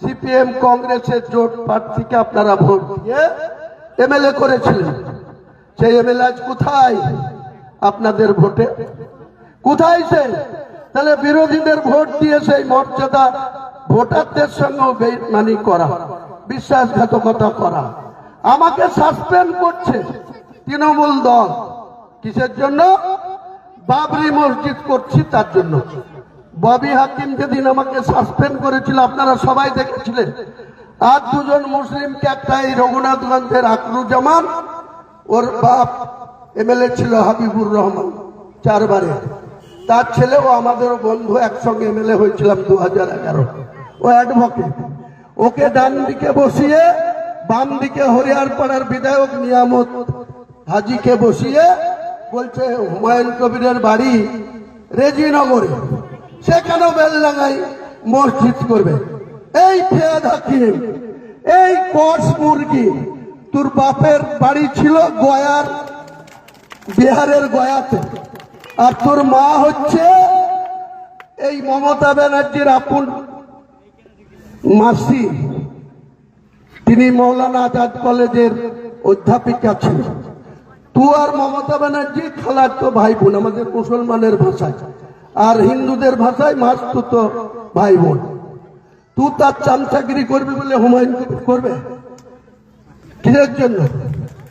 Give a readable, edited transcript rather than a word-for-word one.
CPM কংগ্রেসের জোট প্রার্থীকে আপনারা ভোট দিয়ে এমএলএ করেছিলেন। সেই এমএলএ আজ কোথায়? আপনাদের ভোটে কোথায় সে? তাহলে বিরোধীদের ভোট দিয়ে সেই মর্যাদা ভোটারদের সঙ্গে বেইমানি করা, বিশ্বাসঘাতকতা করা। আমাকে সাসপেন্ড করছে তৃণমূল দল। কিসের জন্য? বাবরি মসজিদ করছি তার জন্য। ববি হাকিম যেদিন আমাকে সাসপেন্ড করেছিল আপনারা সবাই দেখেছিলেন। আর দুজন মুসলিমকে, একটা এই রঘুনাথগঞ্জের আকরুজ্জামান, ওর বাপ এমএলএ ছিল হাবিবুর রহমান 4 বারে, তার ছেলেও আমাদের বন্ধু, একসঙ্গে এমএলএ হয়েছিলাম 2011। ও অ্যাডভোকেট। ওকে ডান দিকে বসিয়ে বাম দিকে হরিয়ারপাড়ার বিধায়ক নিয়ামত হাজিকে বসিয়ে বলছে হুমায়ুন কবিরের বাড়ি রেজিনগরে, সেখানে বেলডাঙ্গায় মসজিদ করবে। এই ফেয়াদ হাকিম, এই কস মুরগি, তোর বাপের বাড়ি ছিল গয়ার, বিহারের গয়াতে, আর তোর মা হচ্ছে এই মমতা ব্যানার্জির আপন মাসি। তিনি মৌলানা আজাদ কলেজের অধ্যাপিকা ছিলেন। তুই আর মমতা ব্যানার্জি খালাতো ভাই বোন, আমাদের মুসলমানের ভাষায়, আর হিন্দুদের ভাষায় মাসতুতো ভাই বোন। তুই তার চামচাগিরি করবি বলে হুমায়ুন করবে? কিসের জন্য?